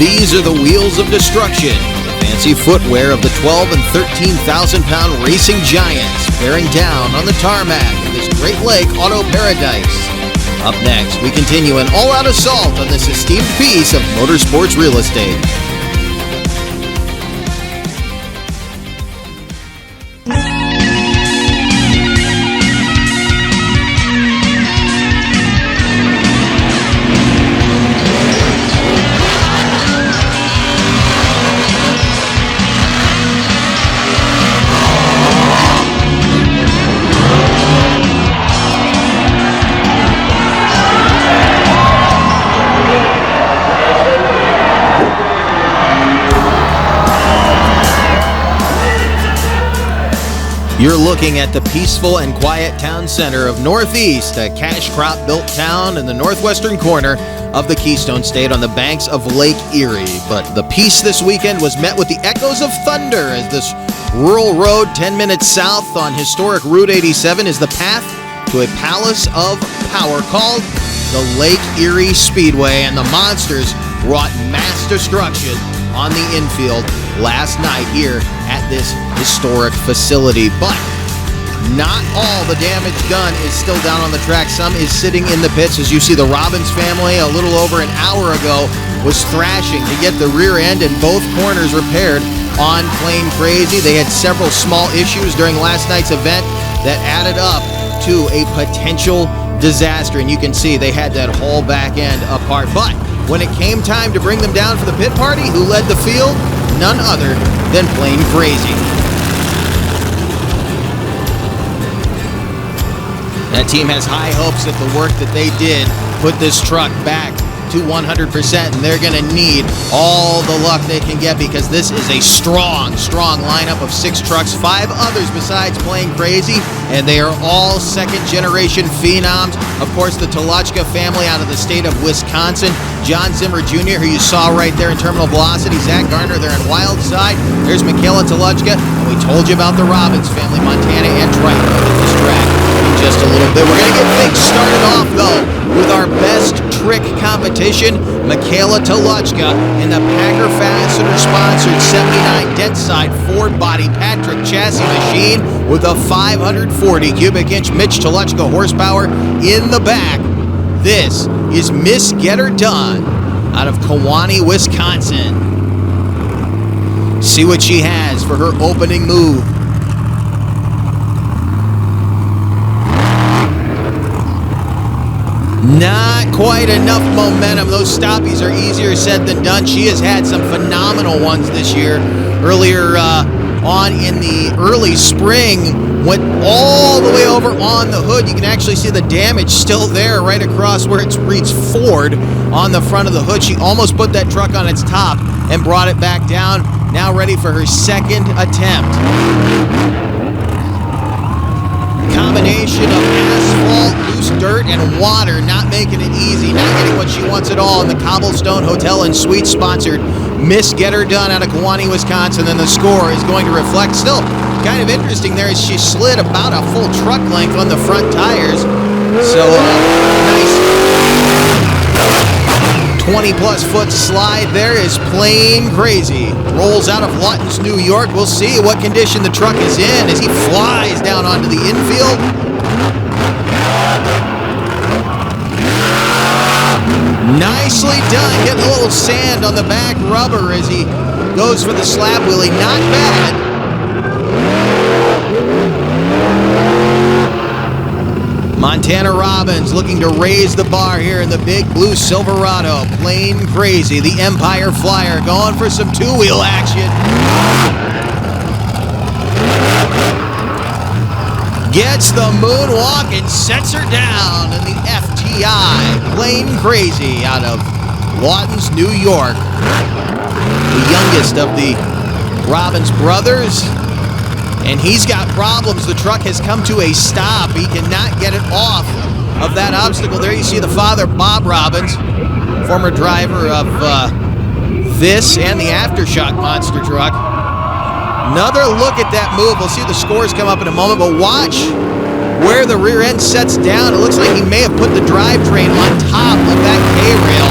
These are the wheels of destruction, the fancy footwear of the 12 and 13,000 pound racing giants bearing down on the tarmac of this Great Lake Auto Paradise. Up next, we continue an all-out assault on this esteemed piece of motorsports real estate. You're looking at the peaceful and quiet town center of Northeast, a cash crop-built town in the northwestern corner of the Keystone State on the banks of Lake Erie. But the peace this weekend was met with the echoes of thunder as this rural road 10 minutes south on historic Route 87 is the path to a palace of power called the Lake Erie Speedway, and the monsters wrought mass destruction on the infield last night here at this historic facility. But not all the damage done is still down on the track. Some is sitting in the pits. As you see, the Robbins family a little over an hour ago was thrashing to get the rear end and both corners repaired on Plain Crazy. They had several small issues during last night's event that added up to a potential disaster, and you can see they had that whole back end apart. But when it came time to bring them down for the pit party, who led the field? None other than Plain Crazy. That team has high hopes that the work that they did put this truck back to 100%, and they're going to need all the luck they can get because this is a strong lineup of 6 trucks, 5 others besides Plain Crazy, and they are all second-generation phenoms. Of course, the Toluchka family out of the state of Wisconsin, John Zimmer Jr., who you saw right there in Terminal Velocity, Zach Gardner there in Wildside, there's Michaela Toluchka, and we told you about the Robbins family, Montana and Triton at this track in just a little bit. We're going to get things started off, though, with our best trick competition, Michaela Toluchka in the Packer Fastener-sponsored 79 Dent-Side Ford Body Patrick chassis machine with a 540 cubic inch Mitch Toluchka horsepower in the back. This is Miss Get Her Done out of Kewanee, Wisconsin. See what she has for her opening move. Not quite enough momentum. Those stoppies are easier said than done. She has had some phenomenal ones this year. Earlier on in the early spring, went all the way over on the hood. You can actually see the damage still there right across where it reads Ford on the front of the hood. She almost put that truck on its top and brought it back down. Now ready for her second attempt. Combination of asphalt, loose dirt, and water, not making it easy, not getting what she wants at all in the Cobblestone Hotel and Suites sponsored Miss Get Her Done out of Kewanee, Wisconsin. And the score is going to reflect, still kind of interesting there, as she slid about a full truck length on the front tires. So nice 20-plus foot slide there is Plain Crazy. Rolls out of Lawton's, New York. We'll see what condition the truck is in as he flies down onto the infield. Nicely done. Getting a little sand on the back rubber as he goes for the slap wheelie. Not bad. Montana Robbins looking to raise the bar here in the big blue Silverado. Plain Crazy, the Empire Flyer, going for some two-wheel action. Gets the moonwalk and sets her down in the FTI. Plain Crazy out of Lawton's, New York. The youngest of the Robbins brothers. And he's got problems. The truck has come to a stop. He cannot get it off of that obstacle. There you see the father, Bob Robbins, former driver of this and the Aftershock monster truck. Another look at that move. We'll see the scores come up in a moment, but watch where the rear end sets down. It looks like he may have put the drivetrain on top of that K-rail,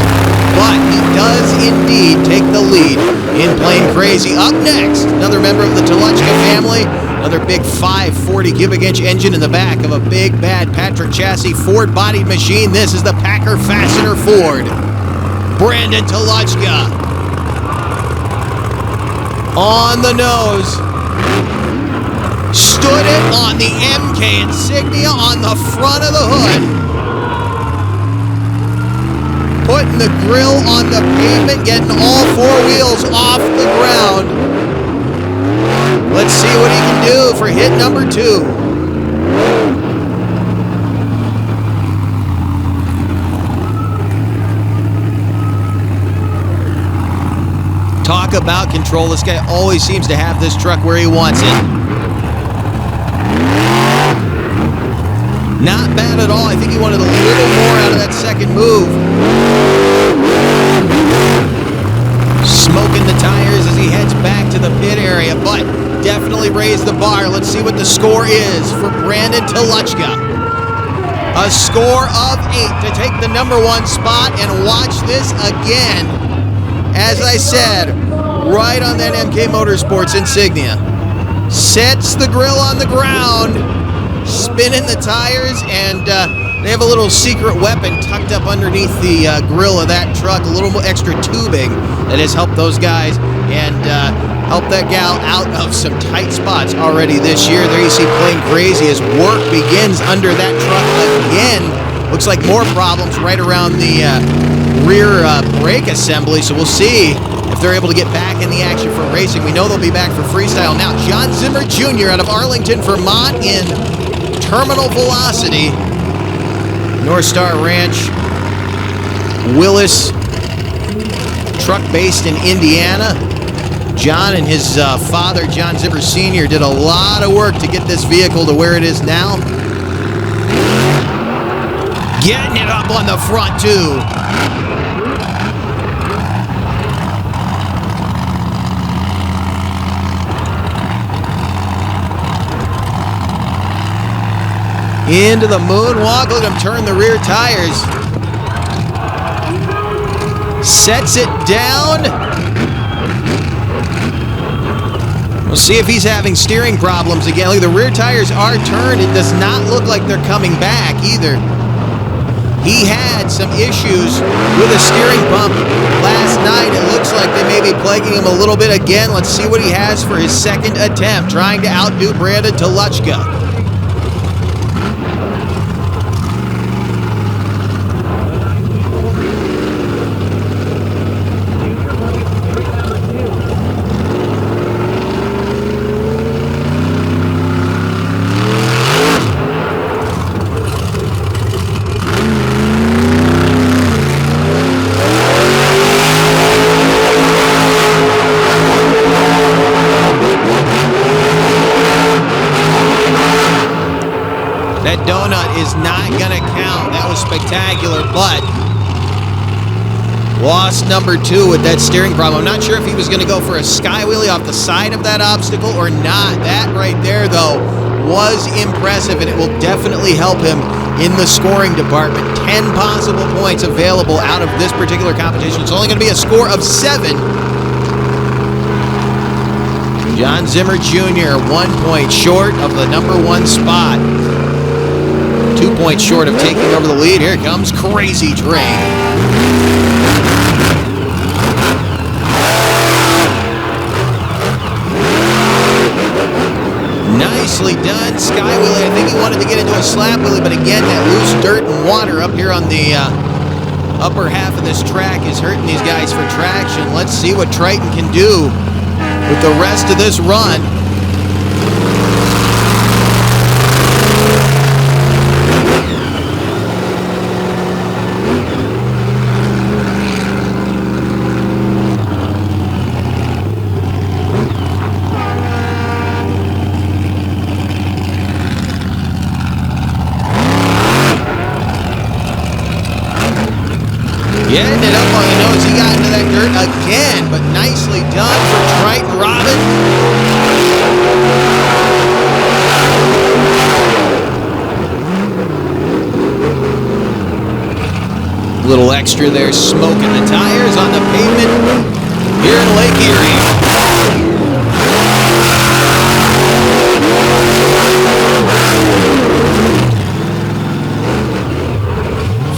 but he does indeed take the lead in Plain Crazy. Up next, another member of the Toluchka family, another big 540 cubic inch engine in the back of a big bad Patrick chassis Ford bodied machine. This is the Packer Fastener Ford. Brandon Toluchka on the nose. Stood it on the MK insignia on the front of the hood. Putting the grill on the pavement, getting all four wheels off the ground. Let's see what he can do for hit number 2. Talk about control. This guy always seems to have this truck where he wants it. Not bad at all. I think he wanted a little more out of that second move. Smoking the tires as he heads back to the pit area, but definitely raised the bar. Let's see what the score is for Brandon Toluchka. A score of 8 to take the number 1 spot, and watch this again. As I said, right on that MK Motorsports insignia. Sets the grill on the ground, spinning the tires, and they have a little secret weapon tucked up underneath the grill of that truck, a little extra tubing that has helped those guys and helped that gal out of some tight spots already this year. There you see Plain Crazy as work begins under that truck again. Looks like more problems right around the rear brake assembly, so we'll see if they're able to get back in the action for racing. We know they'll be back for freestyle now. John Zimmer Jr. out of Arlington, Vermont in Terminal Velocity. North Star Ranch, Willis, truck based in Indiana. John and his father, John Zimmer Sr., did a lot of work to get this vehicle to where it is now. Getting it up on the front, too. Into the moonwalk. Look at him turn the rear tires. Sets it down. We'll see if he's having steering problems again. Look, the rear tires are turned. It does not look like they're coming back either. He had some issues with a steering pump last night. It looks like they may be plaguing him a little bit again. Let's see what he has for his second attempt, trying to outdo Brandon Toluchka. That donut is not going to count. That was spectacular, but lost number 2 with that steering problem. I'm not sure if he was going to go for a sky wheelie off the side of that obstacle or not. That right there, though, was impressive, and it will definitely help him in the scoring department. 10 possible points available out of this particular competition. It's only going to be a score of 7. John Zimmer Jr., 1 point short of the number 1 spot. 2 points short of taking over the lead. Here comes Crazy Train. Nicely done. Sky wheelie. I think he wanted to get into a slap wheelie, but again, that loose dirt and water up here on the upper half of this track is hurting these guys for traction. Let's see what Triton can do with the rest of this run. Getting it up on the nose. He got into that dirt again, but nicely done for Triton Robin. A little extra there, smoking the tires on the pavement here in Lake Erie.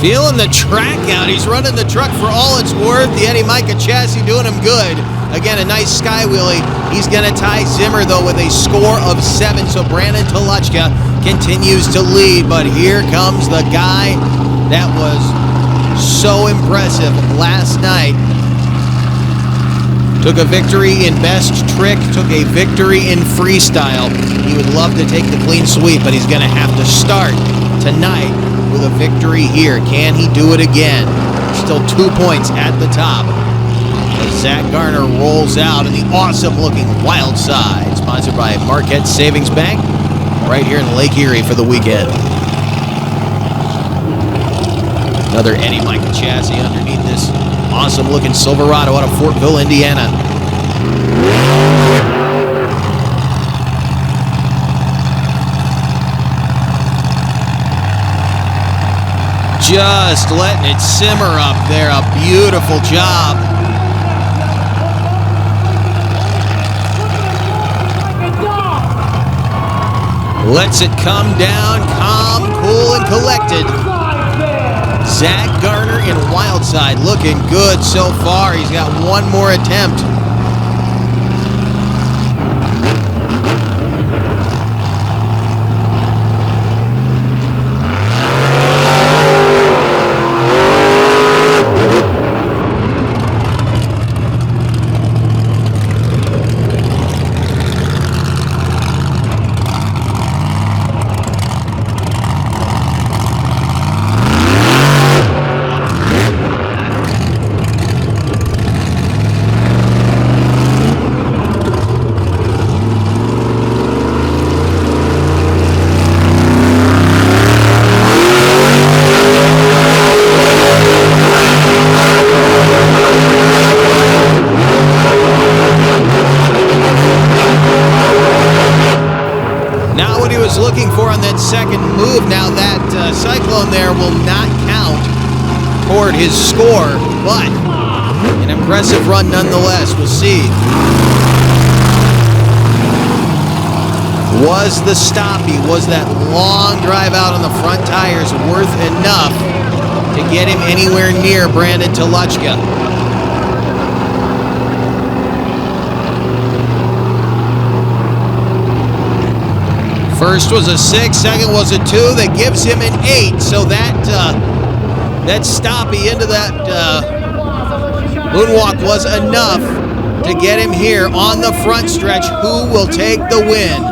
Feeling the track out. He's running the truck for all it's worth. The Eddie Micah chassis doing him good. Again, a nice sky wheelie. He's going to tie Zimmer, though, with a score of 7. So Brandon Toluchka continues to lead. But here comes the guy that was so impressive last night. Took a victory in best trick, took a victory in freestyle. He would love to take the clean sweep, but he's going to have to start tonight with a victory here. Can he do it again? Still 2 points at the top as Zach Garner rolls out in the awesome-looking Wild Side, sponsored by Marquette Savings Bank, right here in Lake Erie for the weekend. Another Eddie Micah chassis underneath this awesome-looking Silverado out of Fortville, Indiana. Just letting it simmer up there. A beautiful job. Lets it come down, calm, cool, and collected. Zach Garner in Wildside looking good so far. He's got one more attempt. Looking for on that second move. Now that Cyclone there will not count toward his score, but an impressive run nonetheless. We'll see. Was the stoppie, was that long drive out on the front tires worth enough to get him anywhere near Brandon Toluchka? First was a 6, second was a 2. That gives him an 8. So that stoppie into that moonwalk was enough to get him here on the front stretch. Who will take the win?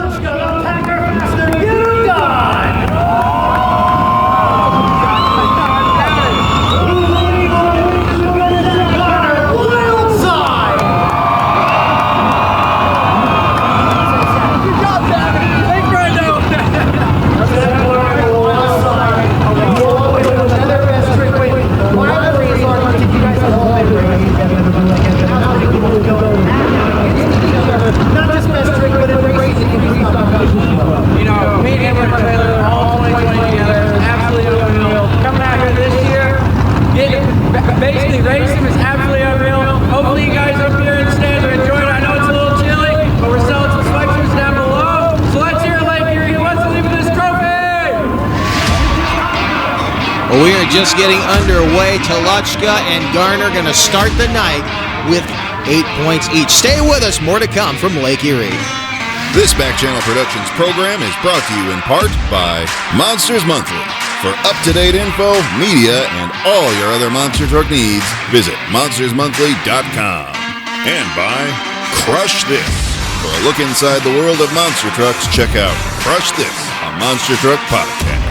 Basically, racing is absolutely unreal. Hopefully you guys up here in the stands are enjoying it. I know it's a little chilly, but we're selling some sweatshirts down below. So let's hear it, Lake Erie. Who wants to leave with this trophy? Well, we are just getting underway. Toluchka and Garner going to start the night with 8 points each. Stay with us. More to come from Lake Erie. This Back Channel Productions program is brought to you in part by Monsters Monthly. For up-to-date info, media, and all your other monster truck needs, visit monstersmonthly.com. And by Crush This. For a look inside the world of monster trucks, check out Crush This, a Monster Truck podcast.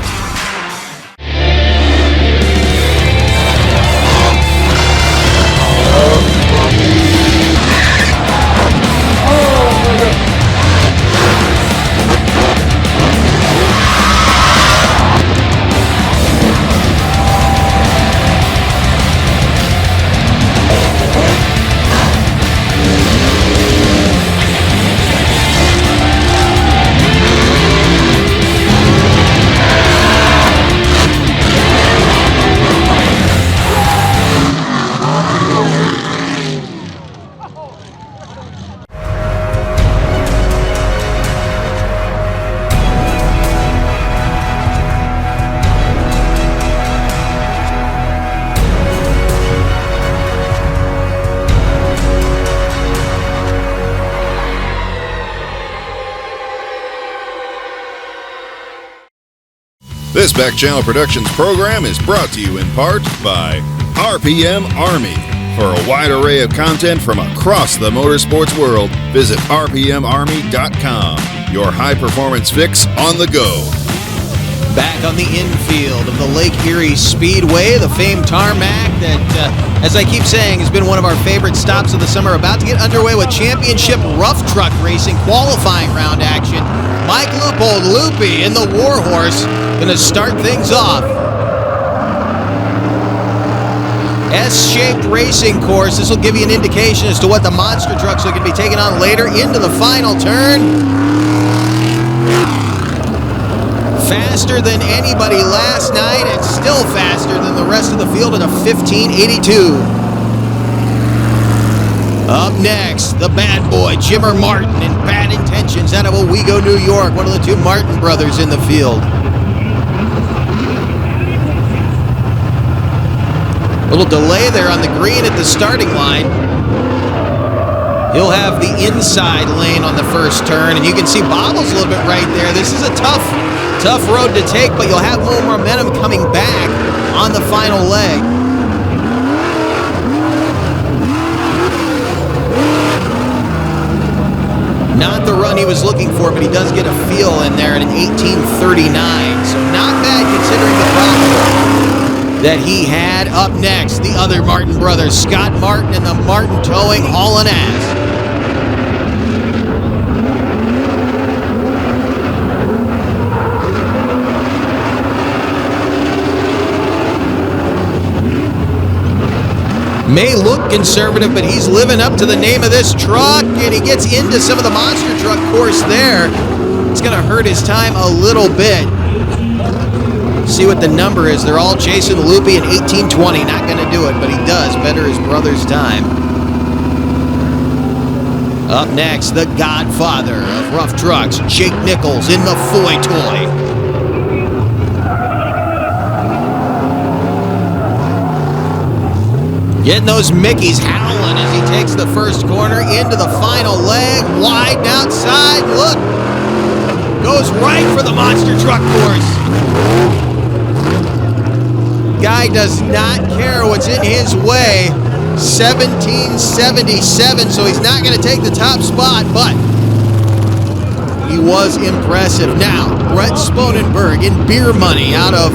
This Back Channel Productions program is brought to you in part by RPM Army. For a wide array of content from across the motorsports world, visit rpmarmy.com. Your high-performance fix on the go. Back on the infield of the Lake Erie Speedway, the famed tarmac that, as I keep saying, has been one of our favorite stops of the summer. About to get underway with championship rough truck racing qualifying round action. Mike Loopold, Loopy in the Warhorse, going to start things off. S-shaped racing course. This will give you an indication as to what the monster trucks are going to be taking on later. Into the final turn. Faster than anybody last night and still faster than the rest of the field at a 15.82. Up next, the bad boy, Jimmer Martin in Bad Intentions out of Owego, New York. One of the two Martin brothers in the field. Little delay there on the green at the starting line. He'll have the inside lane on the first turn, and you can see Bobble's a little bit right there. This is a tough road to take, but you'll have more momentum coming back on the final leg. Not the run he was looking for, but he does get a feel in there at an 18:39, so not bad considering the problem that he had. Up next, the other Martin brothers, Scott Martin and the Martin Towing hauling ass. May look conservative, but he's living up to the name of this truck, and he gets into some of the monster truck course there. It's going to hurt his time a little bit. See what the number is. They're all chasing Loopy in 18:20. Not going to do it, but he does better his brother's time. Up next, the godfather of rough trucks, Jake Nichols in the Foy Toy. Getting those Mickeys howling as he takes the first corner into the final leg. Wide and outside. Look. Goes right for the monster truck course. Guy does not care what's in his way. 1777, so he's not going to take the top spot, but he was impressive. Now, Brett Sponenberg in Beer Money out of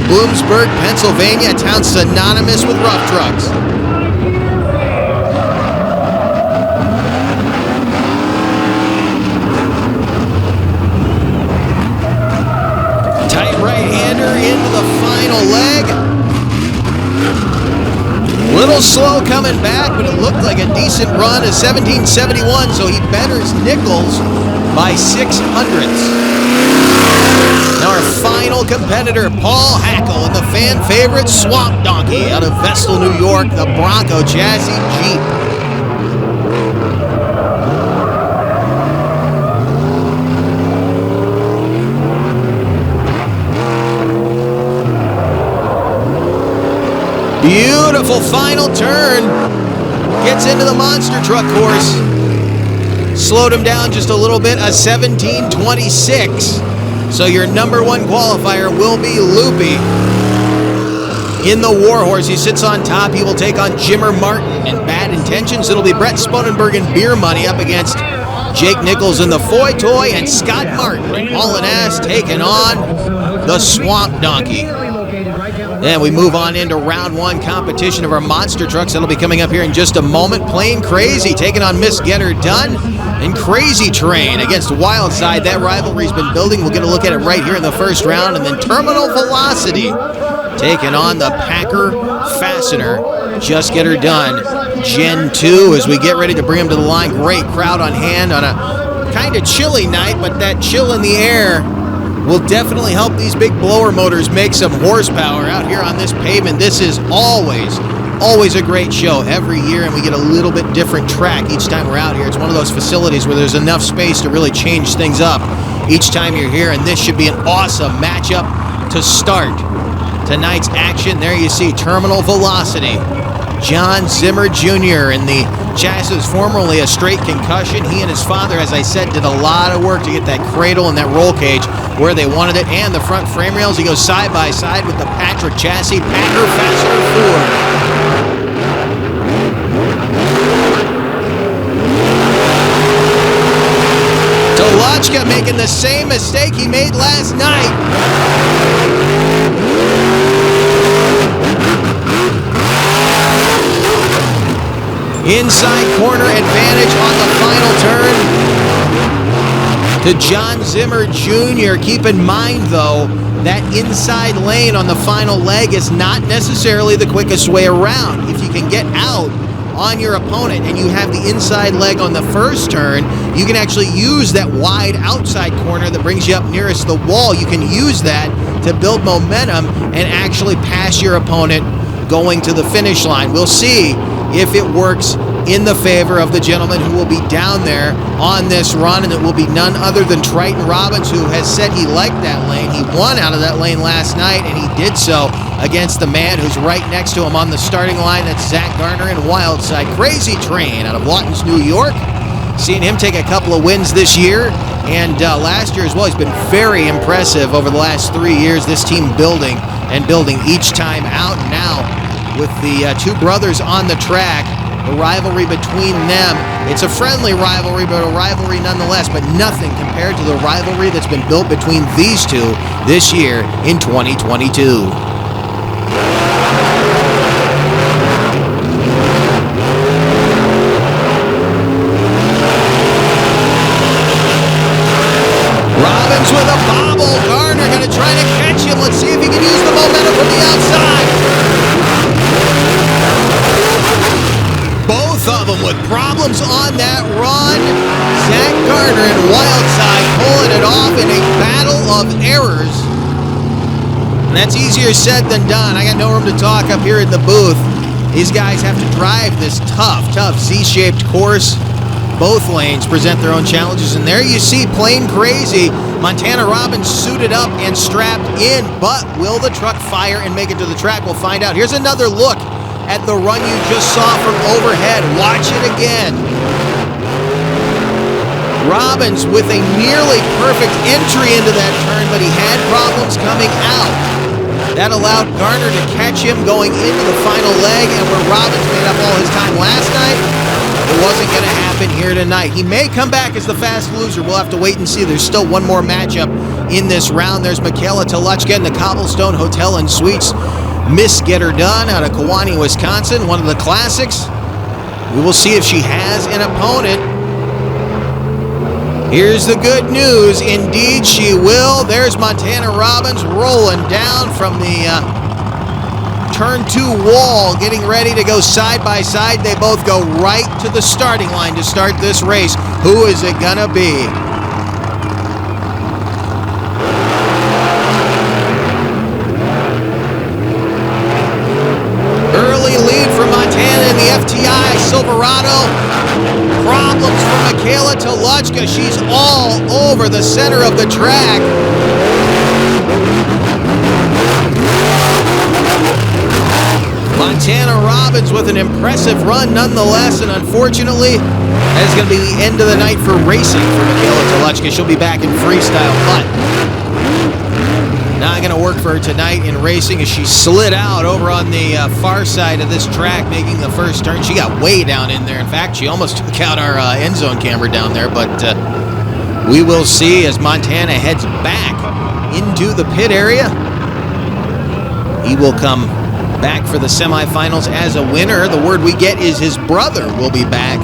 Bloomsburg, Pennsylvania, a town synonymous with rough trucks. Tight right-hander into the final leg. Little slow coming back, but it looked like a decent run at 1771, so he betters Nichols by 600ths. Now our final competitor, Paul Hackle, in the fan favorite Swamp Donkey out of Vestal, New York, the Bronco chassis Jeep. Beautiful final turn. Gets into the monster truck course. Slowed him down just a little bit, a 17:26. So your number one qualifier will be Loopy. In the Warhorse, he sits on top. He will take on Jimmer Martin in Bad Intentions. It'll be Brett Sponenberg in Beer Money up against Jake Nichols in the Foy Toy, and Scott Martin in Haulin' Ass taking on the Swamp Donkey. And we move on into round one competition of our monster trucks. That'll be coming up here in just a moment. Plain Crazy taking on Miss Get Her Done. And Crazy Train against Wildside. That rivalry's been building. We'll get a look at it right here in the first round. And then Terminal Velocity taking on the Packer Fastener. Just Get Her Done. Gen 2 as we get ready to bring them to the line. Great crowd on hand on a kind of chilly night, but that chill in the air will definitely help these big blower motors make some horsepower out here on this pavement. This is always a great show every year, and we get a little bit different track each time we're out here. It's one of those facilities where there's enough space to really change things up each time you're here, and this should be an awesome matchup to start tonight's action. There you see Terminal Velocity. John Zimmer Jr. in the chassis was formerly a straight concussion. He and his father, as I said, did a lot of work to get that cradle and that roll cage where they wanted it, and the front frame rails. He goes side by side with the Patrick chassis, Packer Fastener Ford. Tolochka making the same mistake he made last night. Inside corner advantage on the final turn to John Zimmer Jr. Keep in mind, though, that inside lane on the final leg is not necessarily the quickest way around. If you can get out on your opponent and you have the inside leg on the first turn, you can actually use that wide outside corner that brings you up nearest the wall. You can use that to build momentum and actually pass your opponent going to the finish line. We'll see if it works in the favor of the gentleman who will be down there on this run, and it will be none other than Triton Robbins, who has said he liked that lane. He won out of that lane last night, and he did so against the man who's right next to him on the starting line. That's Zach Garner in Wildside. Crazy Train out of Watkins, New York. Seen him take a couple of wins this year, and last year as well. He's been very impressive over the last 3 years. This team building each time out. Now, with the two brothers on the track, the rivalry between them, it's a friendly rivalry, but a rivalry nonetheless, but nothing compared to the rivalry that's been built between these two this year in 2022. Robbins with a bobble. Garner going to try to catch him. Let's see if he can use the momentum from the outside. Both of them with problems on that run. Zach Garner and Wildside pulling it off in a battle of errors. And that's easier said than done. I got no room to talk up here in the booth. These guys have to drive this tough Z-shaped course. Both lanes present their own challenges, and there you see, plain crazy, Montana Robbins suited up and strapped in, but will the truck fire and make it to the track? We'll find out. Here's another look at the run you just saw from overhead. Watch it again. Robbins with a nearly perfect entry into that turn, but he had problems coming out. That allowed Garner to catch him going into the final leg, and where Robbins made up all his time last night, it wasn't going to happen here tonight. He may come back as the fast loser. We'll have to wait and see. There's still one more matchup in this round. There's Michaela Tolochka in the Cobblestone Hotel and Suites Miss Get Her Done out of Kewanee, Wisconsin, one of the classics. We will see if she has an opponent. Here's the good news. Indeed, she will. There's Montana Robbins rolling down from the turn 2 wall, getting ready to go side by side. They both go right to the starting line to start this race. Who is it gonna be? Early lead for Montana in the FTI Silverado. Problems for Michaela Tolochka. She's all over the center of the track. Montana Robbins with an impressive run nonetheless, and unfortunately, that is going to be the end of the night for racing for Michaela Tolochka. She'll be back in freestyle, but not going to work for her tonight in racing as she slid out over on the far side of this track, making the first turn. She got way down in there. In fact, she almost took out our end zone camera down there, but we will see as Montana heads back into the pit area. He will come back for the semifinals as a winner. The word we get is his brother will be back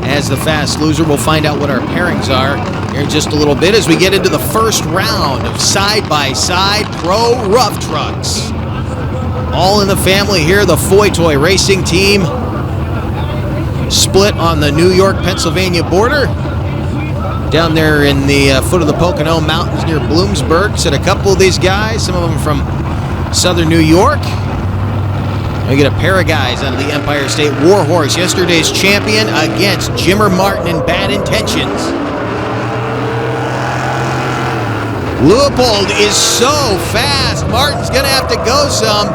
as the fast loser. We'll find out what our pairings are here in just a little bit as we get into the first round of side-by-side pro rough trucks. All in the family here, the Foy Toy Racing Team, split on the New York-Pennsylvania border. Down there in the foot of the Pocono Mountains near Bloomsburg. Said a couple of these guys, some of them from southern New York. We get a pair of guys out of the Empire State Warhorse, yesterday's champion against Jimmer Martin in Bad Intentions. Leopold is so fast. Martin's going to have to go some.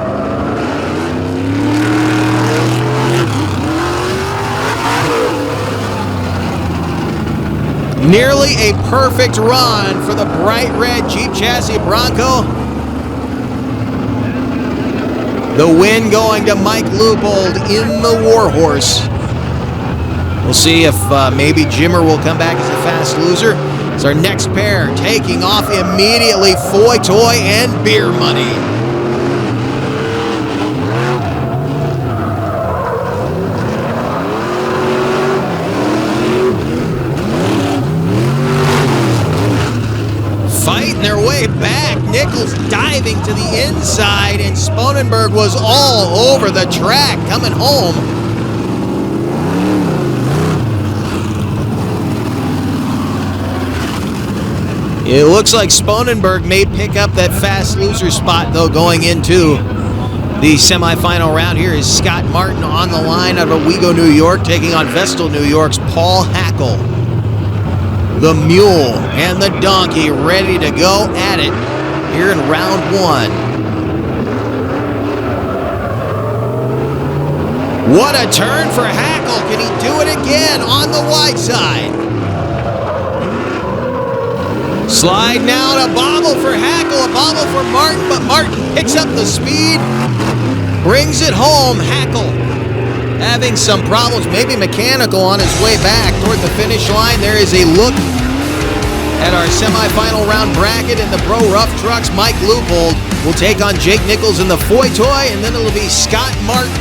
Nearly a perfect run for the bright red Jeep chassis Bronco. The win going to Mike Leupold in the Warhorse. We'll see if maybe Jimmer will come back as a fast loser. It's our next pair taking off immediately. Foy Toy and Beer Money. Fighting their way back. Nichols diving to the inside, and Sponenberg was all over the track coming home. It looks like Sponenberg may pick up that fast loser spot, though, going into the semifinal round. Here is Scott Martin on the line out of Owego, New York, taking on Vestal, New York's Paul Hackle. The mule and the donkey ready to go at it here in round one. What a turn for Hackle. Can he do it again on the wide side? Slide now, a bobble for Hackle, a bobble for Martin, but Martin picks up the speed, brings it home. Hackle having some problems, maybe mechanical, on his way back toward the finish line. There is a look at our semifinal round bracket in the Pro Rough Trucks. Mike Leupold will take on Jake Nichols in the Foy Toy, and then it'll be Scott Martin.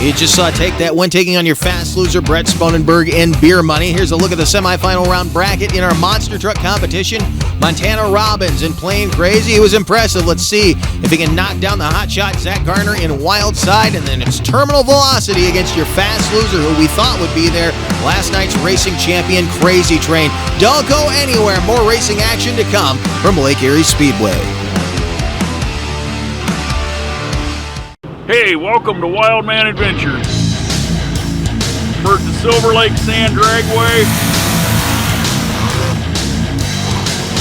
You just saw Take That One taking on your fast loser, Brett Sponenberg and Beer Money. Here's a look at the semifinal round bracket in our monster truck competition. Montana Robbins in Plain Crazy. He was impressive. Let's see if he can knock down the hotshot Zach Garner in Wild Side. And then it's Terminal Velocity against your fast loser, who we thought would be there, last night's racing champion, Crazy Train. Don't go anywhere. More racing action to come from Lake Erie Speedway. Hey, welcome to Wild Man Adventures. We're at the Silver Lake Sand Dragway.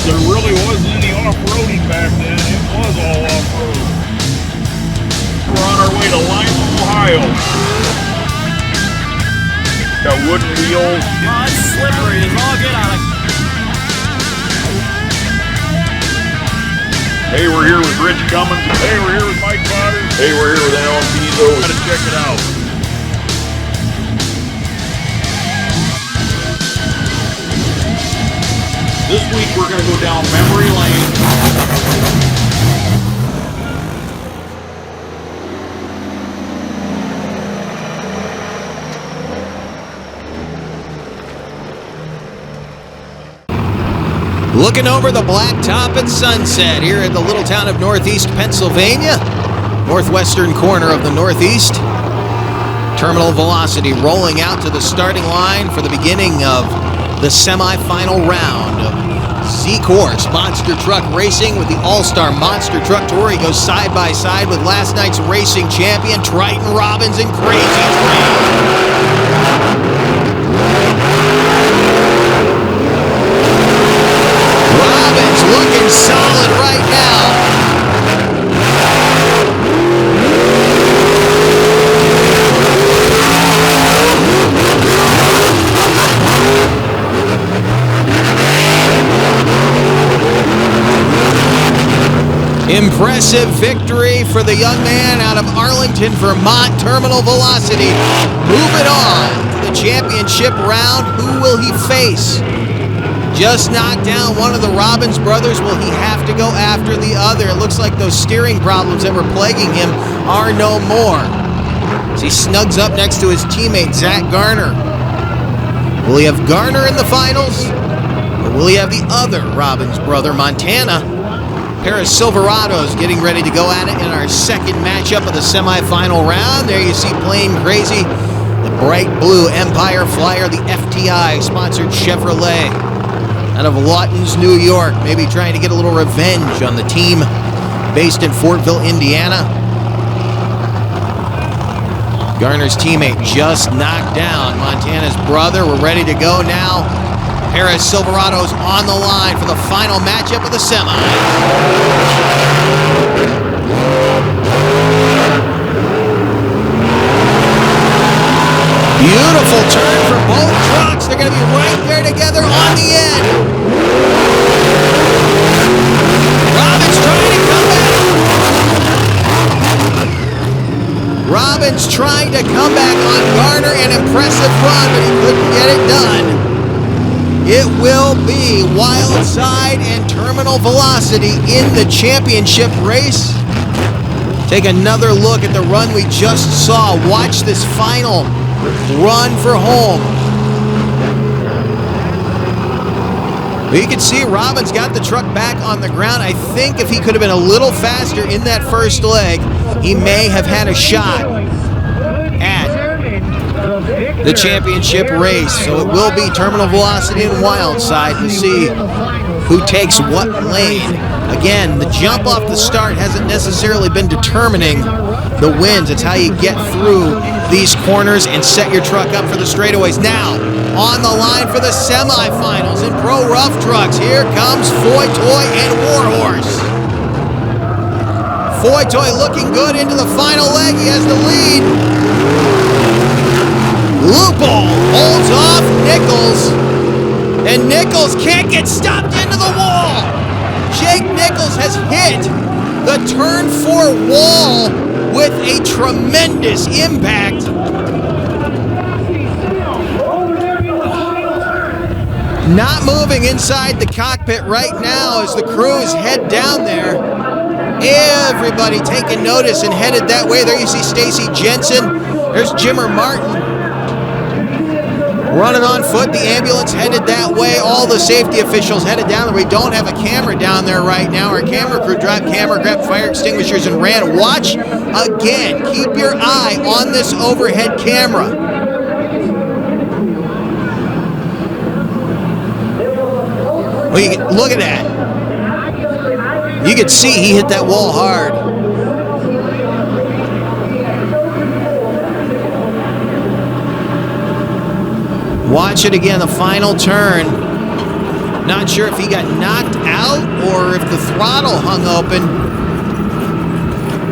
There really wasn't any off-roading back then. It was all off-road. We're on our way to Lima, Ohio. Got wooden wheels. Oh, it's slippery as all get out of. Hey, we're here with Rich Cummins. Hey, we're here with Mike Potter. Hey, we're here with Alan Pizzo. Gotta check it out. This week we're gonna go down memory lane. Looking over the blacktop at sunset here at the little town of Northeast Pennsylvania, northwestern corner of the Northeast. Terminal Velocity rolling out to the starting line for the beginning of the semifinal round of Z-Course Monster Truck Racing with the All-Star Monster Truck Tour. He goes side by side with last night's racing champion Triton Robbins and Crazy Train. Robbins looking solid right now. Impressive victory for the young man out of Arlington, Vermont. Terminal Velocity moving on to the championship round. Who will he face? Just knocked down one of the Robbins brothers. Will he have to go after the other? It looks like those steering problems that were plaguing him are no more. As he snugs up next to his teammate, Zach Garner. Will he have Garner in the finals? Or will he have the other Robbins brother, Montana? Pair of Silverados getting ready to go at it in our second matchup of the semifinal round. There you see Plain Crazy, the bright blue Empire Flyer, the FTI sponsored Chevrolet out of Lawtons, New York, maybe trying to get a little revenge on the team based in Fortville, Indiana. Garner's teammate just knocked down Montana's brother. We're ready to go now. Pair of Silverados on the line for the final matchup of the semi. Beautiful turn for both trucks. They're going to be right there together on the end. Robbins trying to come back. Robbins trying to come back on Garner. An impressive run, but he couldn't get it done. It will be wild side and terminal velocity in the championship race. Take another look at the run we just saw. Watch this final run for home. You can see Robbins got the truck back on the ground. I think if he could have been a little faster in that first leg, he may have had a shot at the championship race. So it will be terminal velocity and wild side to see who takes what lane. Again, the jump off the start hasn't necessarily been determining the wins. It's how you get through these corners and set your truck up for the straightaways. Now, on the line for the semifinals in Pro Rough Trucks, here comes Foy Toy and Warhorse. Foy Toy looking good into the final leg. He has the lead. Loophole holds off Nichols, and Nichols can't get stopped into the wall. Jake Nichols has hit the turn 4 wall with a tremendous impact. Not moving inside the cockpit right now as the crews head down there. Everybody taking notice and headed that way. There you see Stacy Jensen. There's Jimmer Martin running on foot. The ambulance headed that way. All the safety officials headed down there. We don't have a camera down there right now. Our camera crew dropped camera, grabbed fire extinguishers, and ran. Watch again. Keep your eye on this overhead camera. Well, you can, look at that. You can see he hit that wall hard. Watch it again, the final turn. Not sure if he got knocked out or if the throttle hung open.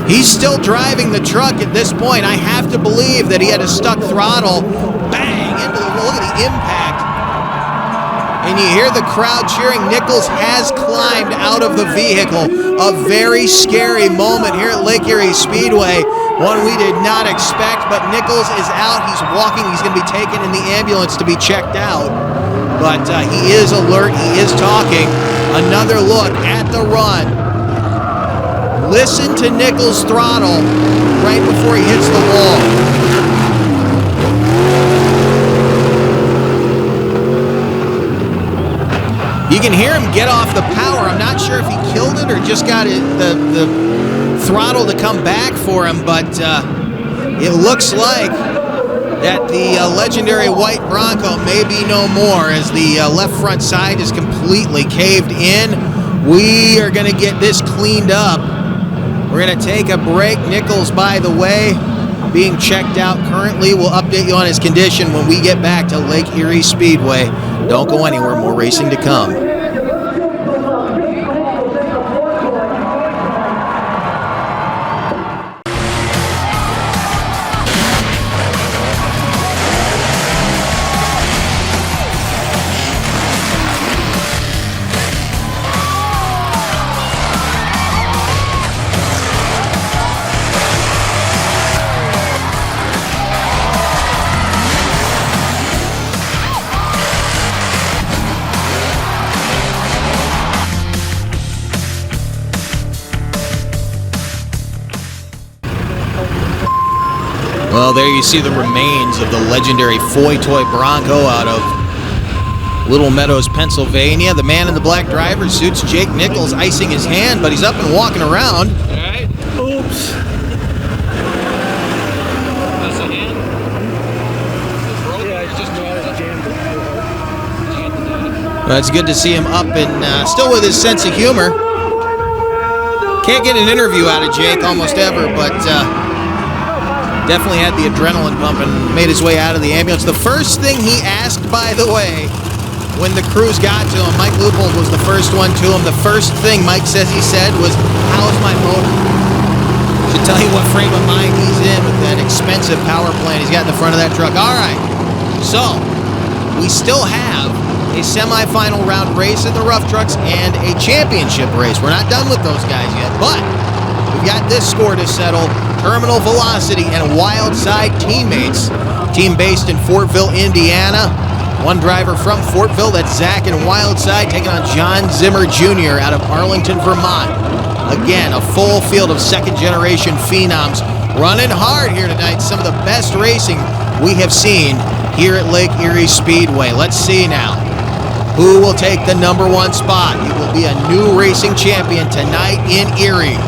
He's still driving the truck at this point. I have to believe that he had a stuck throttle. Bang! Into the, look at the impact. And you hear the crowd cheering. Nichols has climbed out of the vehicle. A very scary moment here at Lake Erie Speedway. One we did not expect, but Nichols is out. He's walking. He's going to be taken in the ambulance to be checked out. But he is alert. He is talking. Another look at the run. Listen to Nichols' throttle right before he hits the wall. You can hear him get off the power. I'm not sure if he killed it or just got it, the throttle to come back for him, but it looks like that the legendary white Bronco may be no more as the left front side is completely caved in. We are going to get this cleaned up. We're going to take a break. Nichols, by the way, being checked out currently. We'll update you on his condition when we get back to Lake Erie Speedway. Don't go anywhere, more racing to come. Well, there you see the remains of the legendary Foy Toy Bronco out of Little Meadows, Pennsylvania. The man in the black driver's suit's Jake Nichols, icing his hand, but he's up and walking around. All right. Oops. That's a hand? Yeah, it's just jammed. Well, it's good to see him up and still with his sense of humor. Can't get an interview out of Jake almost ever, but definitely had the adrenaline pumping, made his way out of the ambulance. The first thing he asked, by the way, when the crews got to him, Mike Loopold was the first one to him. The first thing Mike says he said was, "How's my motor?" Should tell you what frame of mind he's in with that expensive power plant he's got in the front of that truck. All right, so we still have a semifinal round race in the rough trucks and a championship race. We're not done with those guys yet, but we've got this score to settle. Terminal Velocity and Wild Side Teammates, team based in Fortville, Indiana. One driver from Fortville, that's Zach and Wildside, taking on John Zimmer Jr. out of Arlington, Vermont. Again, a full field of second-generation phenoms running hard here tonight. Some of the best racing we have seen here at Lake Erie Speedway. Let's see now who will take the #1 spot. It will be a new racing champion tonight in Erie.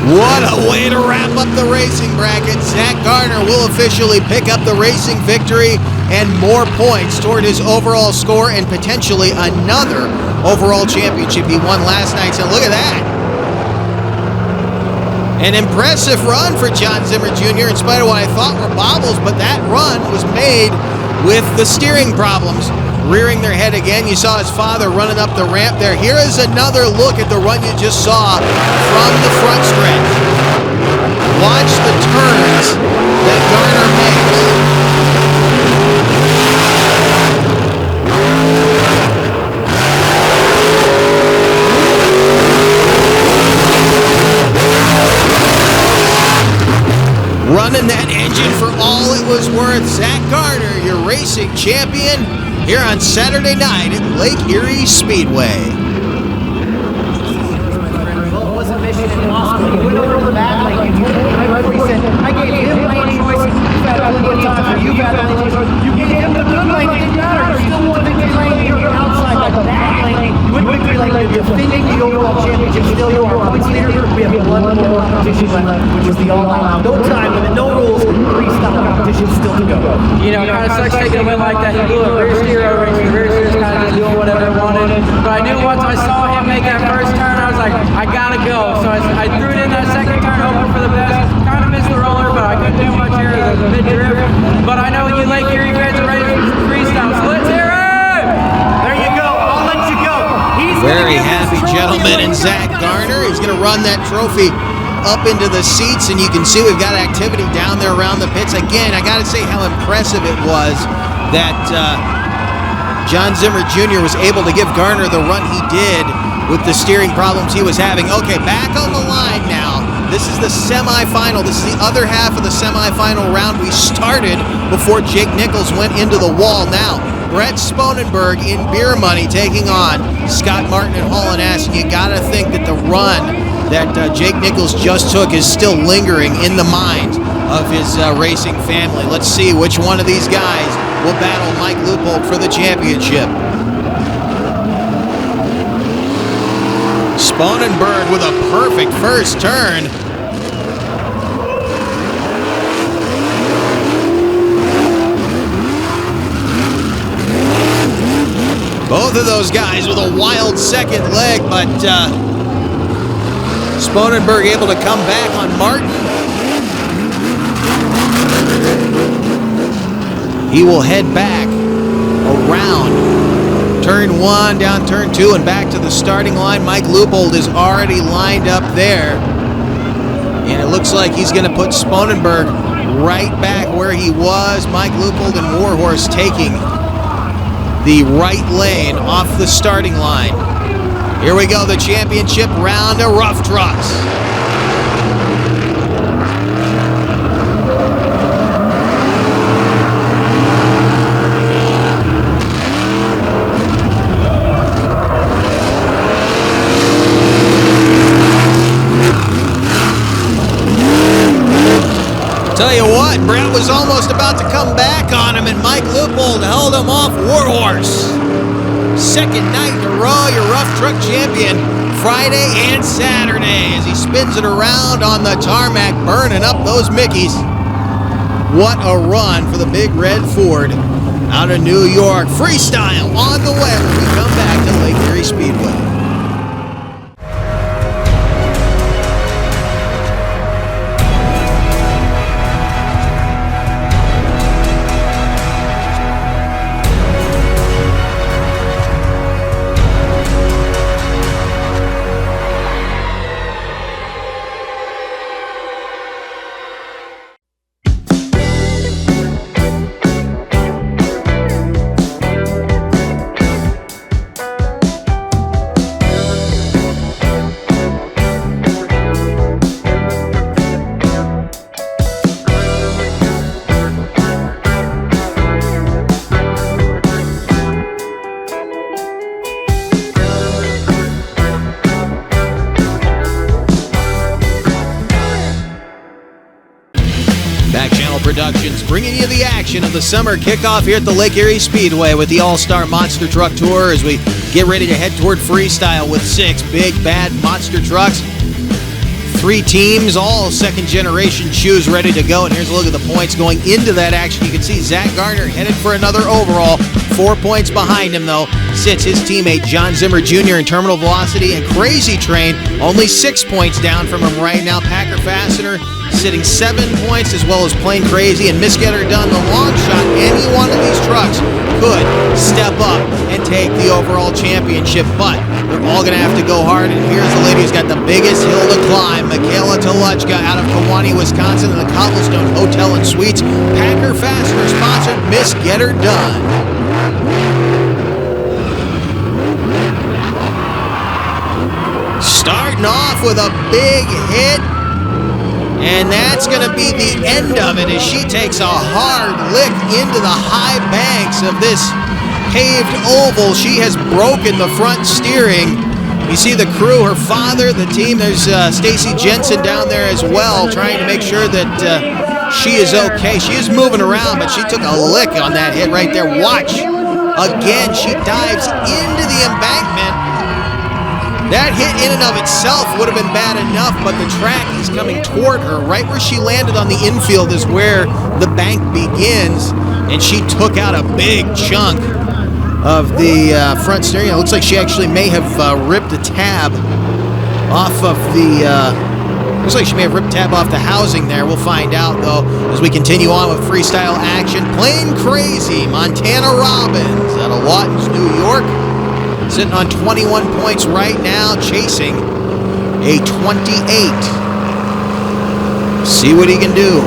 What a way to wrap up the racing bracket. Zach Garner will officially pick up the racing victory and more points toward his overall score and potentially another overall championship. He won last night, so look at that. An impressive run for John Zimmer Jr. in spite of what I thought were bobbles, but that run was made with the steering problems rearing their head again. You saw his father running up the ramp there. Here is another look at the run you just saw from the front stretch. Watch the turns that Garner makes. Running that engine for all it was worth. Zach Garner, your racing champion, here on Saturday night at Lake Erie Speedway. Well, it was a mission impossible. He went over the back lane. You told me right before he said, I gave him lane choice. You've had plenty of time for you've had lane choice. You gave him the good lane. It didn't matter. You still won victory lane. You're outside by the back lane. You win victory lane. You're defending the overall championship. Still, you are points leader. We have one more competition left, which is the all-out. No time limit, no rules. Freestyle competition still to go. You know, it kind of sucks taking a win like that. He blew a rear steer over, and the rear steer's kind of just doing whatever he wanted. But I knew once I saw him make that first turn, I was like, I gotta go. So I threw it in that second turn, hoping for the best. Kind of missed the roller, but I couldn't do much here as a mid-drift. But I know you Lake Erie fans are ready for freestyle, so let's hear it! There you go. I'll let you go. He's Very happy gentleman in Zach Garner. He's going to run that trophy up into the seats, and you can see we've got activity down there around the pits. Again, I got to say how impressive it was that John Zimmer Jr. was able to give Garner the run he did with the steering problems he was having. Okay, back on the line now. This is the semifinal. This is the other half of the semifinal round. We started before Jake Nichols went into the wall. Now, Brett Sponenberg in beer money taking on Scott Martin and Hall and Ass. And you got to think that the run that Jake Nichols just took is still lingering in the mind of his racing family. Let's see which one of these guys will battle Mike Leupold for the championship. Sponenberg with a perfect first turn. Both of those guys with a wild second leg, but Sponenberg able to come back on Martin. He will head back around turn 1, down turn 2, and back to the starting line. Mike Leupold is already lined up there. And it looks like he's going to put Sponenberg right back where he was. Mike Leupold and Warhorse taking the right lane off the starting line. Here we go, the championship round of rough trucks. Tell you what, Brett was almost about to come back on him, and Mike Leupold held him off. Warhorse, second night in a row, your rough truck champion, Friday and Saturday, as he spins it around on the tarmac, burning up those Mickeys. What a run for the big red Ford out of New York. Freestyle on the way when we come back to Lake Erie Speedway. Productions bringing you the action of the summer kickoff here at the Lake Erie Speedway with the All-Star Monster Truck Tour as we get ready to head toward Freestyle with 6 big, bad monster trucks. 3 teams, all second-generation shoes ready to go. And here's a look at the points going into that action. You can see Zach Garner headed for another overall. 4 points behind him, though, sits his teammate John Zimmer Jr. in terminal velocity, and Crazy Train only 6 points down from him right now. Packer Fastener sitting 7 points, as well as Plain Crazy and Miss Get Her Done, the long shot. Any one of these trucks could step up and take the overall championship, but they're all going to have to go hard. And here's the lady who's got the biggest hill to climb, Michaela Toluchka out of Kewanee, Wisconsin, in the Cobblestone Hotel and Suites. Packer Fastener sponsored Miss Get Her Done. Starting off with a big hit, and that's going to be the end of it as she takes a hard lick into the high banks of this paved oval. She has broken the front steering. You see the crew, her father, the team. There's Stacy Jensen down there as well, trying to make sure that she is okay. She is moving around, but she took a lick on that hit right there. Watch. Again, she dives into the embankment. That hit in and of itself would have been bad enough, but the track is coming toward her. Right where she landed on the infield is where the bank begins, and she took out a big chunk of the front steering. It looks like she actually may have ripped a tab off of the... looks like she may have ripped tab off the housing there. We'll find out, though, as we continue on with freestyle action. Plain Crazy, Montana Robbins out of Watkins, New York. Sitting on 21 points right now, chasing a 28. See what he can do.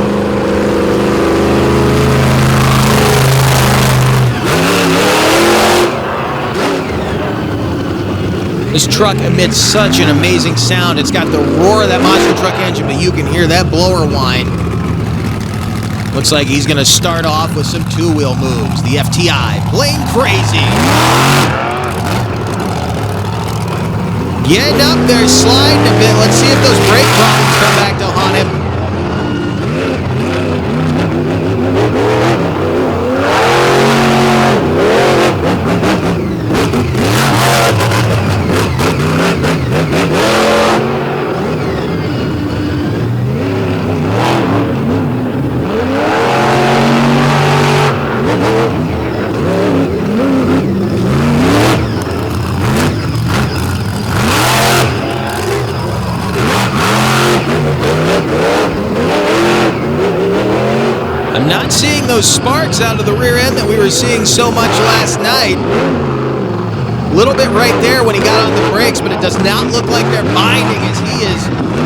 This truck emits such an amazing sound. It's got the roar of that monster truck engine, but you can hear that blower whine. Looks like he's going to start off with some two-wheel moves. The FTI, Plain Crazy. Getting up there, sliding a bit. Let's see if those brake problems come back to haunt him. Not seeing those sparks out of the rear end that we were seeing so much last night. A little bit right there when he got on the brakes, but it does not look like they're binding as he is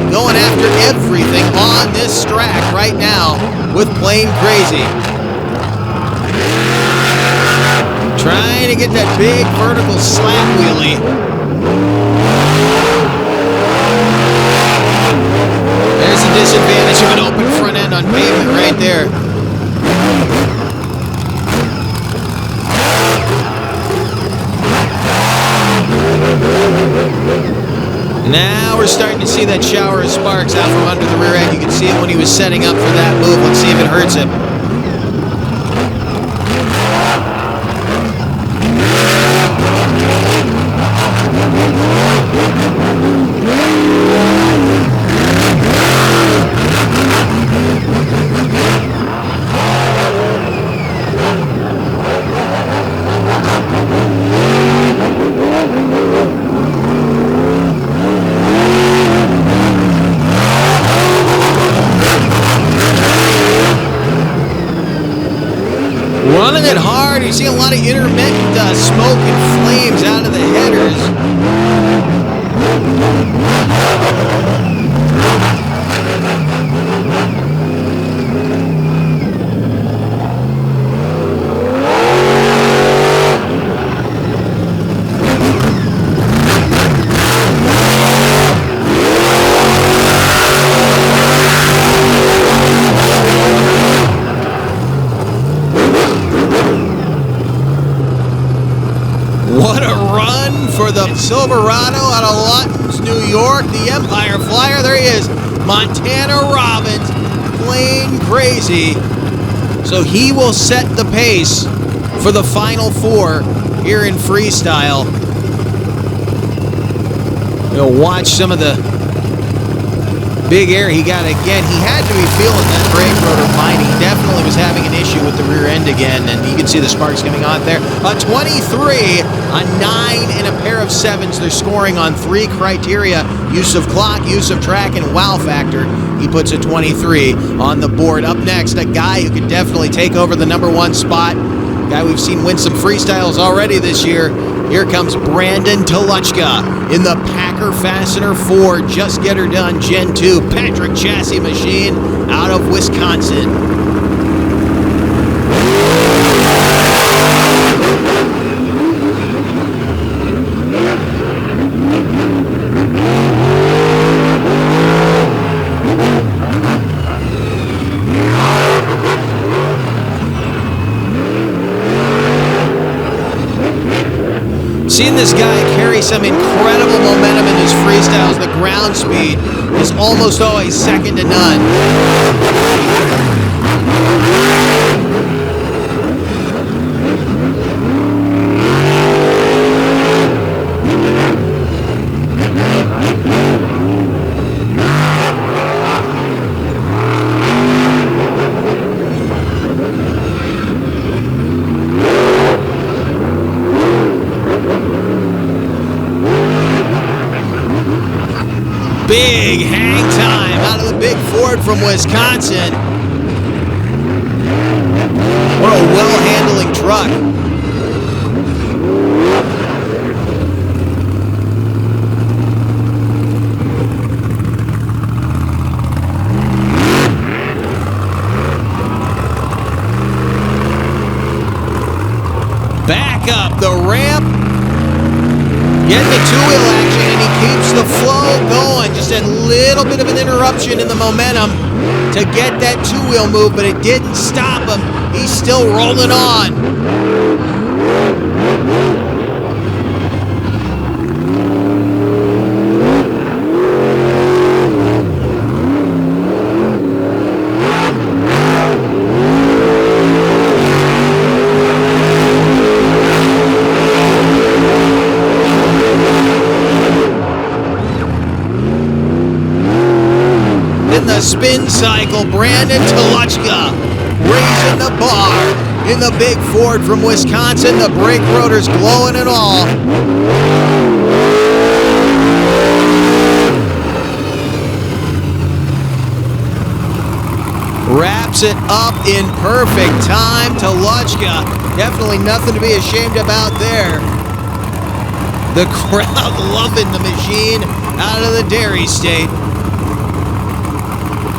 going after everything on this track right now with Plain Crazy. Trying to get that big vertical slap wheelie. There's the disadvantage of an open front end on pavement right there. Now we're starting to see that shower of sparks out from under the rear end. You can see it when he was setting up for that move. Let's see if it hurts him. Running it hard. You see a lot of intermittent smoke and flames out of the headers. What a run for the Silverado out of Lawton's, New York. The Empire Flyer. There he is. Montana Robbins playing crazy. So he will set the pace for the Final Four here in freestyle. You'll watch some of the big air he got again. He had to be feeling that brake rotor fine. He definitely was having an issue with the rear end again, and you can see the sparks coming out there. A 23, a 9, and a pair of 7s. They're scoring on 3 criteria: use of clock, use of track, and wow factor. He puts a 23 on the board. Up next, a guy who could definitely take over the #1 spot. Guy we've seen win some freestyles already this year. Here comes Brandon Toluchka in the Packer Fastener 4 Just Get Her Done Gen 2 Patrick chassis machine out of Wisconsin. Seen this guy carry some incredible momentum in his freestyles. The ground speed is almost always second to none. Big hang time out of the big Ford from Wisconsin. What a well-handling truck. Back up the ramp. Getting the two-wheel action, and he keeps the flow going. Just a little bit of an interruption in the momentum to get that two-wheel move, but it didn't stop him. He's still rolling on. Spin cycle, Brandon Toluchka raising the bar in the big Ford from Wisconsin. The brake rotor's glowing and all. Wraps it up in perfect time. Toluchka, definitely nothing to be ashamed about there. The crowd loving the machine out of the Dairy State.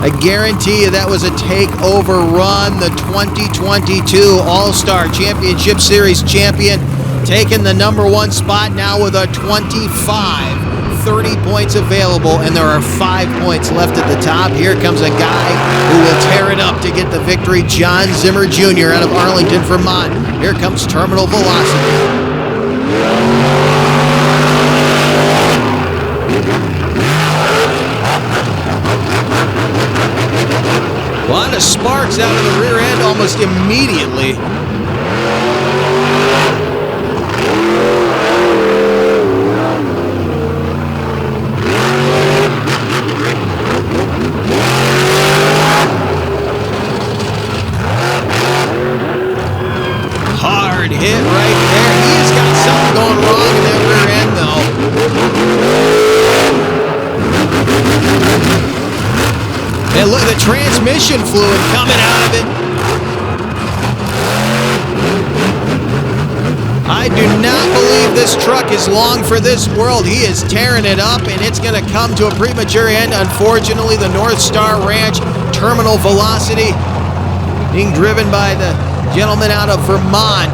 I guarantee you that was a takeover run. The 2022 All-Star Championship Series champion taking the #1 spot now with a 25. 30 points available, and there are 5 points left at the top. Here comes a guy who will tear it up to get the victory. John Zimmer Jr. out of Arlington, Vermont. Here comes Terminal Velocity. A lot of sparks out of the rear end almost immediately. Hard hit right there. He's got something going wrong in that rear end, though. And look at the transmission fluid coming out of it. I do not believe this truck is long for this world. He is tearing it up, and it's going to come to a premature end. Unfortunately, the North Star Ranch terminal velocity being driven by the gentleman out of Vermont.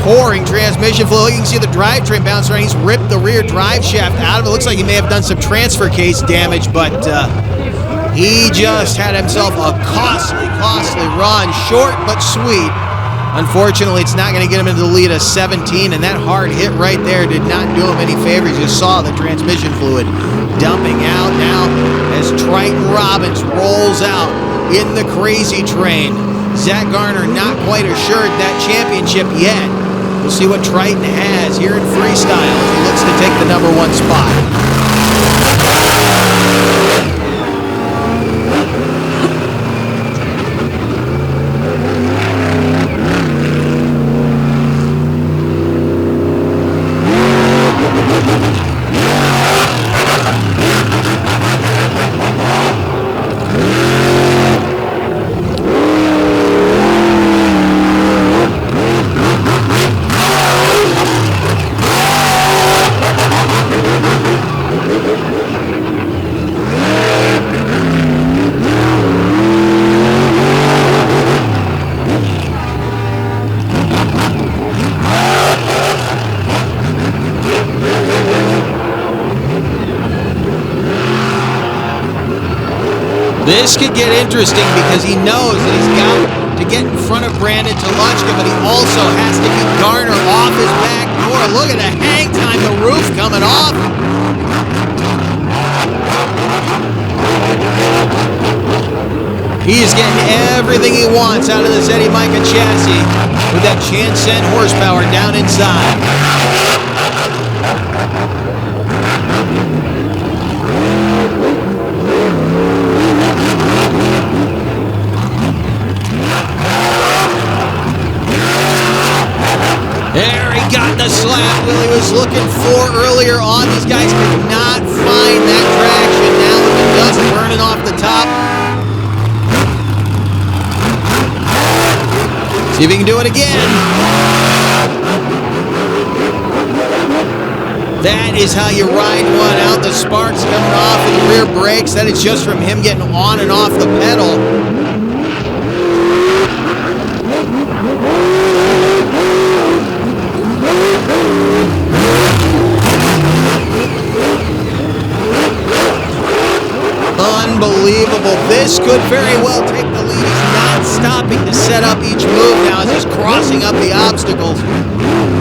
Pouring transmission fluid. You can see the drivetrain bounce around. He's ripped the rear drive shaft out of it. Looks like he may have done some transfer case damage, but he just had himself a costly run. Short but sweet. Unfortunately, it's not going to get him into the lead of 17, and that hard hit right there did not do him any favors. You saw the transmission fluid dumping out now as Triton Robbins rolls out in the crazy train. Zach Garner not quite assured that championship yet. We'll see what Triton has here in Freestyle as he looks to take the number 1 spot. This could get interesting because he knows that he's got to get in front of Brandon Toluchka, but he also has to keep Garner off his back door. Look at the hang time, the roof coming off. He is getting everything he wants out of this Eddie Micah chassis with that Chansen horsepower down inside. There he got the slap Willie was looking for earlier on. These guys could not find that traction. Now with the dust burning off the top. See if he can do it again. That is how you ride one out. The sparks coming off of the rear brakes. That is just from him getting on and off the pedal. Unbelievable. This could very well take the lead. He's not stopping to set up each move now as he's crossing up the obstacles.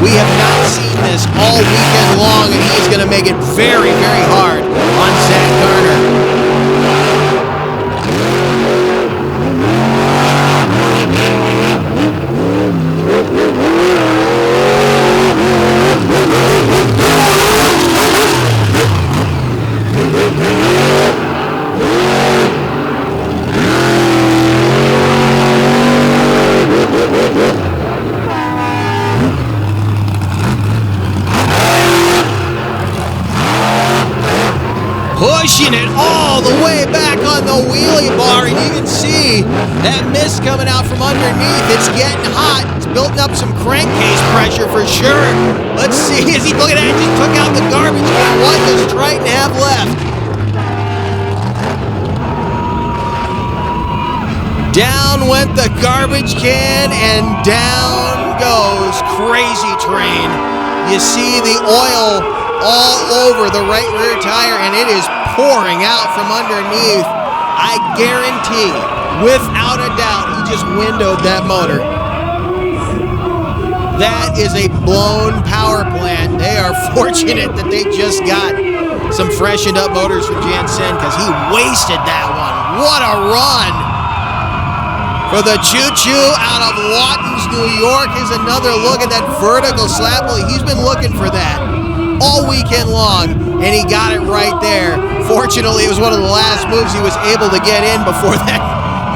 We have not seen this all weekend long, and he's going to make it very, very hard on Zach Garner. Pushing it all the way back on the wheelie bar, and you can see that mist coming out from underneath. It's getting hot. It's building up some crankcase pressure for sure. Let's see. As he look at that, just took out the garbage can. What does Triton have left? Down went the garbage can, and down goes Crazy Train. You see the oil all over the right rear tire, and it is pouring out from underneath. I guarantee, without a doubt, he just windowed that motor. That is a blown power plant. They are fortunate that they just got some freshened up motors from Jansen, because he wasted that one. What a run for the choo-choo out of Watkins, New York. Here's another look at that vertical slap. He's been looking for that all weekend long, and he got it right there. Fortunately, it was one of the last moves he was able to get in before that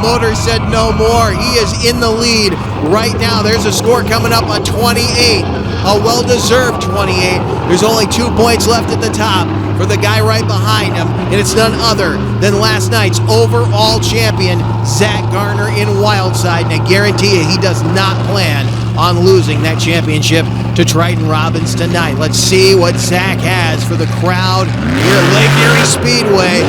motor said no more. He is in the lead right now. There's a score coming up on 28, a well-deserved 28. There's only 2 points left at the top for the guy right behind him, and it's none other than last night's overall champion, Zach Garner in Wildside. And I guarantee you, he does not plan on losing that championship to Triton Robbins tonight. Let's see what Zach has for the crowd here at Lake Erie Speedway.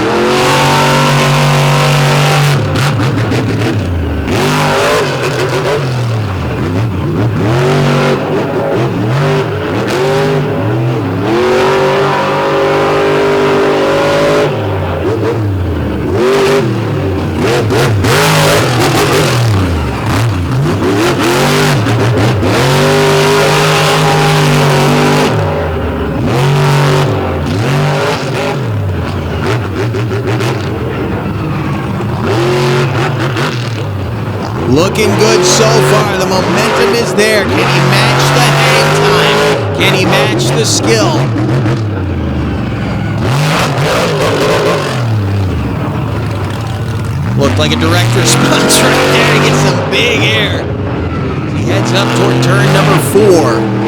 Looking good so far. The momentum is there. Can he match the hang time? Can he match the skill? Looked like a direct response right there to get some big air. He heads up toward turn number 4.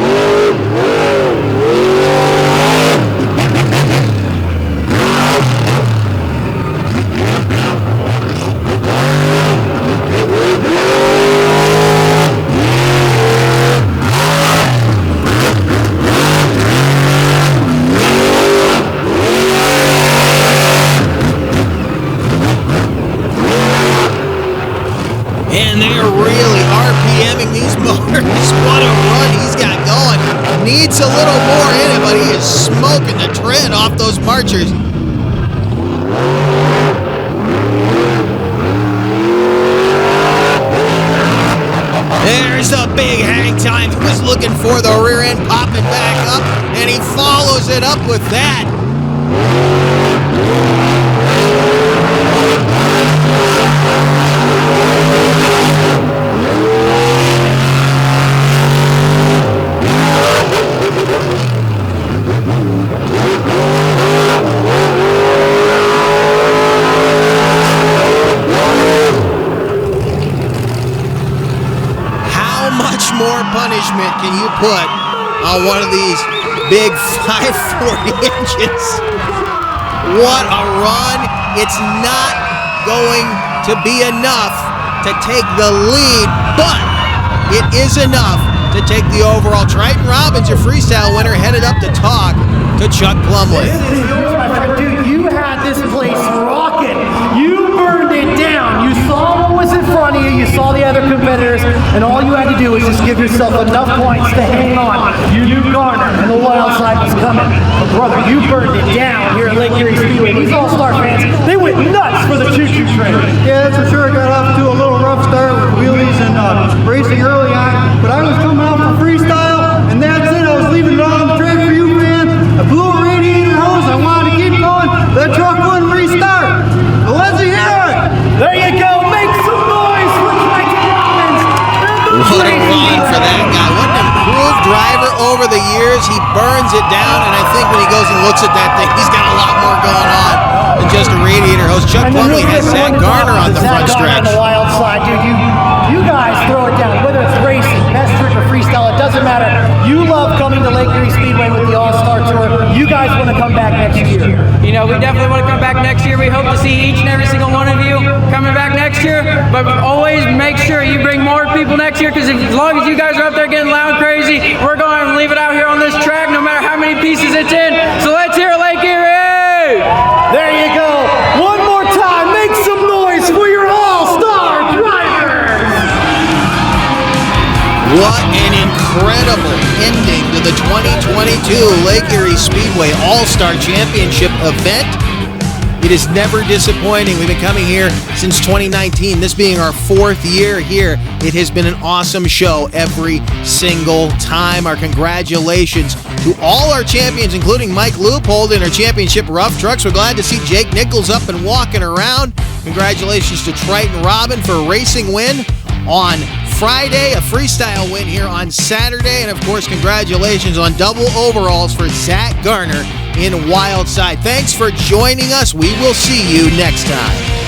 And they are really RPMing these motors. What a run he's got going. Needs a little more in it, but he is smoking the tread off those marchers. There's a big hang time. He was looking for the rear end popping back up, and he follows it up with that. More punishment can you put on one of these big 540 engines? What a run. It's not going to be enough to take the lead, but it is enough to take the overall. Triton Robbins, your freestyle winner, headed up to talk to Chuck Plumley. Dude, you had this place rocking. You burned it down. You saw what was in front of you. You saw the other competitors, and all you had to do was just give yourself enough points to hang on. You knew Garner, and the wild side was coming. But brother, you burned it down here at Lake Erie Speedway. These All-Star fans, they went nuts for the choo-choo train. Yeah, that's for sure. Got off to a little rough start with wheelies and racing early on, but I was coming out for freestyle, and that's it. I was leaving it all on the track for you fans. I blew a radiator hose. I wanted to keep going. The truck wouldn't restart. But let's hear it. There you go. Make some noise for Triton Robbins. What a run for that guy. What an improved driver over the years. He burns it down, and I think when he goes and looks at that thing, he's got a lot more going on than just a radiator hose. Chuck Plumley has Zach Garner on the front stretch. On the wild side, dude. You guys throw it down. Whether it's racing, best trick, or freestyle, it doesn't matter. You love coming to Lake Erie Speedway with the All-Star Tour. You guys want to come back next year. You know, we definitely want to come back next year. We hope to see each and every single one of you coming back next year. But always make sure you bring more people next year, because as long as you guys are up there getting loud and crazy, we're going to leave it out here on this track no matter how many pieces it's in. So let's hear Lake Erie! There you go. One more time. Make some noise for your All-Star drivers. What an incredible ending to the 2022 Lake Erie Speedway All-Star Championship event. It is never disappointing. We've been coming here since 2019, this being our 4th year here. It has been an awesome show every single time. Our congratulations to all our champions, including Mike Leupold in our championship rough trucks. We're glad to see Jake Nichols up and walking around. Congratulations to Triton Robbins for a racing win on Friday, a freestyle win here on Saturday, and of course, congratulations on double overalls for Zach Garner in Wildside. Thanks for joining us. We will see you next time.